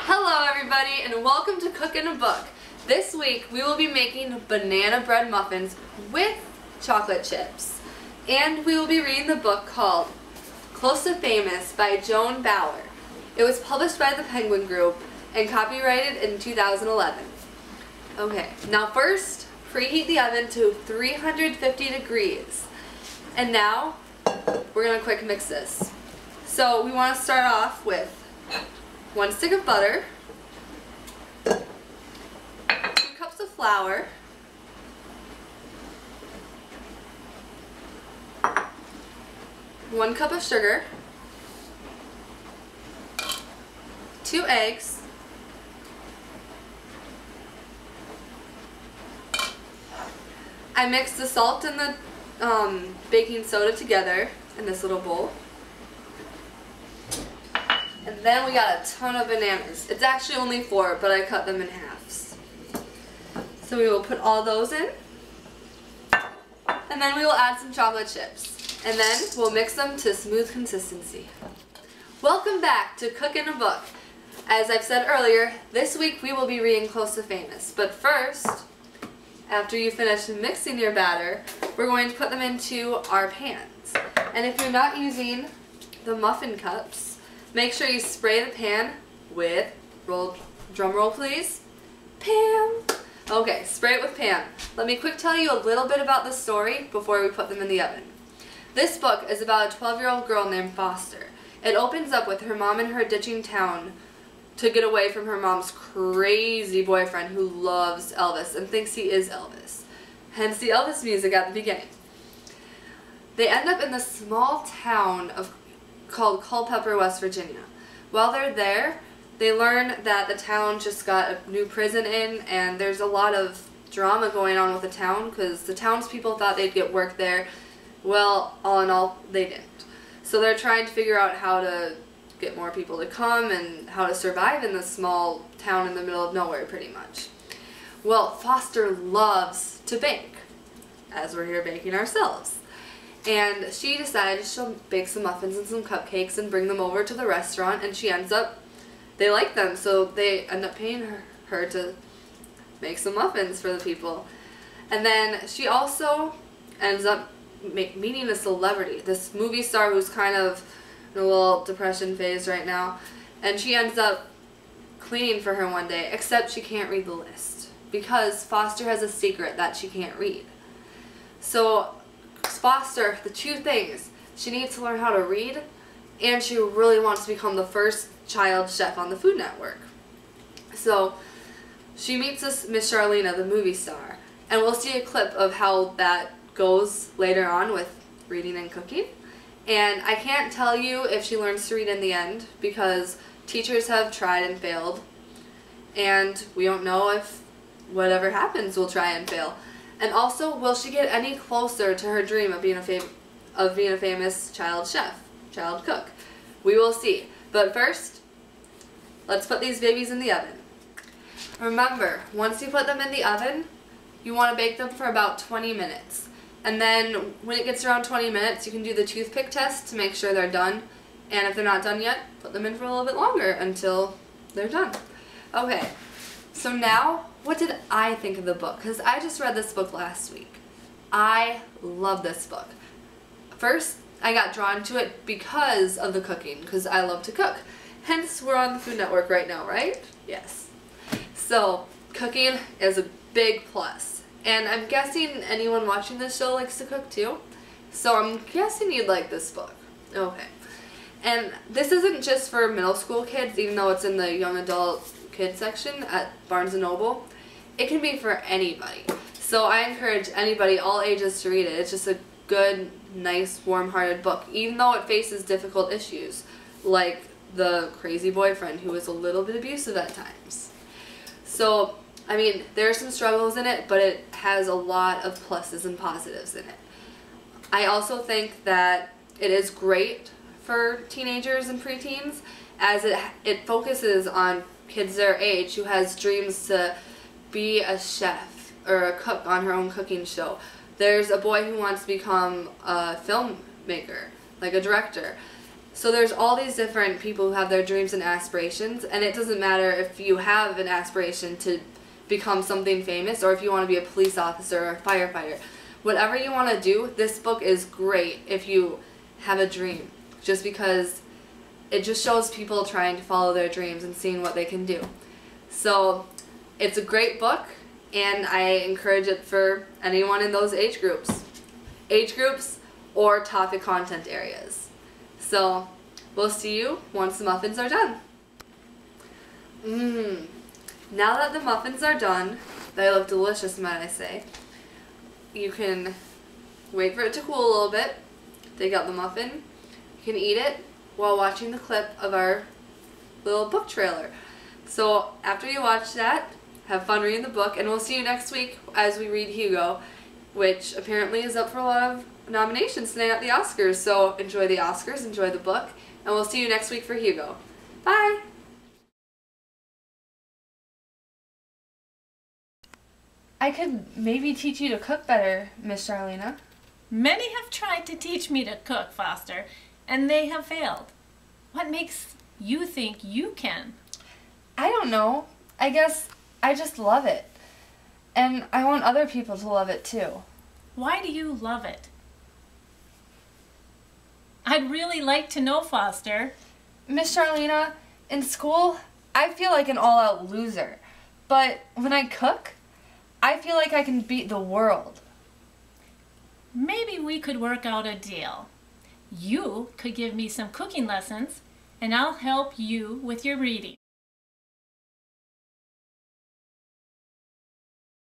Hello everybody and welcome to Cook in a Book. This week we will be making banana bread muffins with chocolate chips. And we will be reading the book called Close to Famous by Joan Bauer. It was published by the Penguin Group and copyrighted in 2011. Okay, now first, preheat the oven to 350 degrees. And now, we're going to quick mix this. So we want to start off with 1 stick of butter, 2 cups of flour, 1 cup of sugar, 2 eggs, I mixed the salt and the baking soda together in this little bowl. And then we got a ton of bananas. It's actually only 4, but I cut them in halves. So we will put all those in. And then we will add some chocolate chips. And then we'll mix them to smooth consistency. Welcome back to Cook in a Book. As I've said earlier, this week we will be reading Close to Famous. But first, after you finish mixing your batter, we're going to put them into our pans. And if you're not using the muffin cups, make sure you spray the pan with, drum roll please, Pam. Okay, spray it with Pam. Let me quick tell you a little bit about the story before we put them in the oven. This book is about a 12-year-old girl named Foster. It opens up with her mom and her ditching town to get away from her mom's crazy boyfriend who loves Elvis and thinks he is Elvis. Hence the Elvis music at the beginning. They end up in the small town called Culpeper, West Virginia. While they're there, they learn that the town just got a new prison in, and there's a lot of drama going on with the town because the townspeople thought they'd get work there. Well, all in all, they didn't. So they're trying to figure out how to get more people to come and how to survive in this small town in the middle of nowhere, pretty much. Well, Foster loves to bake, as we're here baking ourselves. And she decided she'll bake some muffins and some cupcakes and bring them over to the restaurant, and she ends up, they like them, so they end up paying her to make some muffins for the people. And then she also ends up meeting a celebrity, this movie star who's kind of in a little depression phase right now, and she ends up cleaning for her one day, except she can't read the list because Foster has a secret that she can't read. So Foster, the 2 things, she needs to learn how to read, and she really wants to become the first child chef on the Food Network. So she meets this Miss Charlena, the movie star, and we'll see a clip of how that goes later on with reading and cooking. And I can't tell you if she learns to read in the end because teachers have tried and failed, and we don't know if whatever happens will try and fail. And also, will she get any closer to her dream of being a famous child chef, child cook? We will see. But first, let's put these babies in the oven. Remember, once you put them in the oven, you want to bake them for about 20 minutes. And then when it gets around 20 minutes, you can do the toothpick test to make sure they're done. And if they're not done yet, put them in for a little bit longer until they're done. Okay, so now, what did I think of the book? Because I just read this book last week. I love this book. First, I got drawn to it because of the cooking, because I love to cook. Hence, we're on the Food Network right now, right? Yes. So, cooking is a big plus. And I'm guessing anyone watching this show likes to cook too. So I'm guessing you'd like this book. Okay. And this isn't just for middle school kids, even though it's in the young adult kids section at Barnes & Noble. It can be for anybody. So I encourage anybody, all ages, to read it. It's just a good, nice, warm-hearted book, even though it faces difficult issues, like the crazy boyfriend who is a little bit abusive at times. So I mean, there are some struggles in it, but it has a lot of pluses and positives in it. I also think that it is great for teenagers and preteens, as it focuses on kids their age who has dreams to be a chef or a cook on her own cooking show, There's a boy who wants to become a filmmaker, like a director. So there's all these different people who have their dreams and aspirations, and it doesn't matter if you have an aspiration to become something famous or if you want to be a police officer or a firefighter. Whatever you want to do, this book is great if you have a dream, just because it just shows people trying to follow their dreams and seeing what they can do. So it's a great book, and I encourage it for anyone in those age groups or topic content areas. So we'll see you once the muffins are done. Now that the muffins are done, they look delicious, might I say, you can wait for it to cool a little bit, take out the muffin, you can eat it while watching the clip of our little book trailer. So after you watch that, have fun reading the book, and we'll see you next week as we read Hugo, which apparently is up for a lot of nominations tonight at the Oscars. So enjoy the Oscars, enjoy the book, and we'll see you next week for Hugo. Bye! I could maybe teach you to cook better, Miss Charlena. Many have tried to teach me to cook, Foster, and they have failed. What makes you think you can? I don't know. I guess I just love it. And I want other people to love it too. Why do you love it? I'd really like to know, Foster. Miss Charlena, in school, I feel like an all-out loser. But when I cook, I feel like I can beat the world. Maybe we could work out a deal. You could give me some cooking lessons, and I'll help you with your reading.